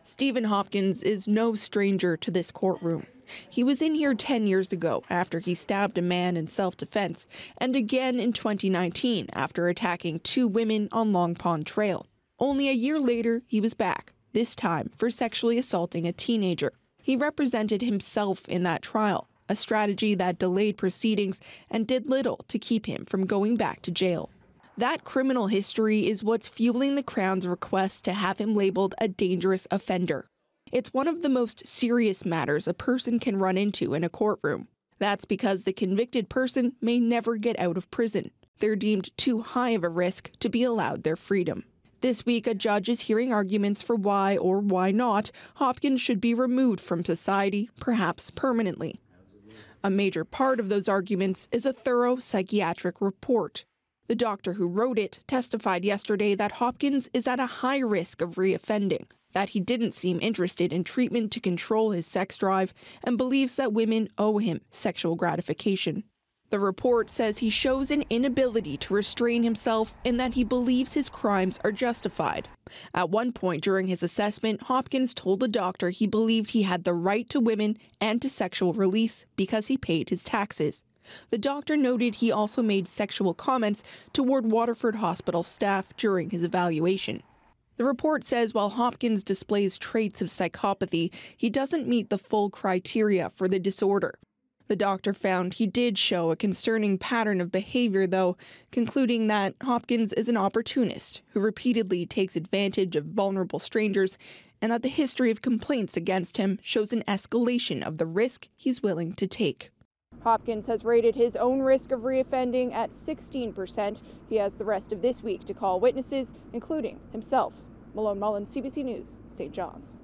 Stephen Hopkins is no stranger to this courtroom. He was in here 10 years ago after he stabbed a man in self-defense, and again in 2019 after attacking two women on Long Pond Trail. Only a year later, he was back, this time for sexually assaulting a teenager. He represented himself in that trial, a strategy that delayed proceedings and did little to keep him from going back to jail. That criminal history is what's fueling the Crown's request to have him labeled a dangerous offender. It's one of the most serious matters a person can run into in a courtroom. That's because the convicted person may never get out of prison. They're deemed too high of a risk to be allowed their freedom. This week, a judge is hearing arguments for why or why not Hopkins should be removed from society, perhaps permanently. A major part of those arguments is a thorough psychiatric report. The doctor who wrote it testified yesterday that Hopkins is at a high risk of reoffending, that he didn't seem interested in treatment to control his sex drive, and believes that women owe him sexual gratification. The report says he shows an inability to restrain himself and that he believes his crimes are justified. At one point during his assessment, Hopkins told the doctor he believed he had the right to women and to sexual release because he paid his taxes. The doctor noted he also made sexual comments toward Waterford Hospital staff during his evaluation. The report says while Hopkins displays traits of psychopathy, he doesn't meet the full criteria for the disorder. The doctor found he did show a concerning pattern of behavior, though, concluding that Hopkins is an opportunist who repeatedly takes advantage of vulnerable strangers and that the history of complaints against him shows an escalation of the risk he's willing to take. Hopkins has rated his own risk of reoffending at 16%. He has the rest of this week to call witnesses, including himself. Malone, CBC News, St. John's.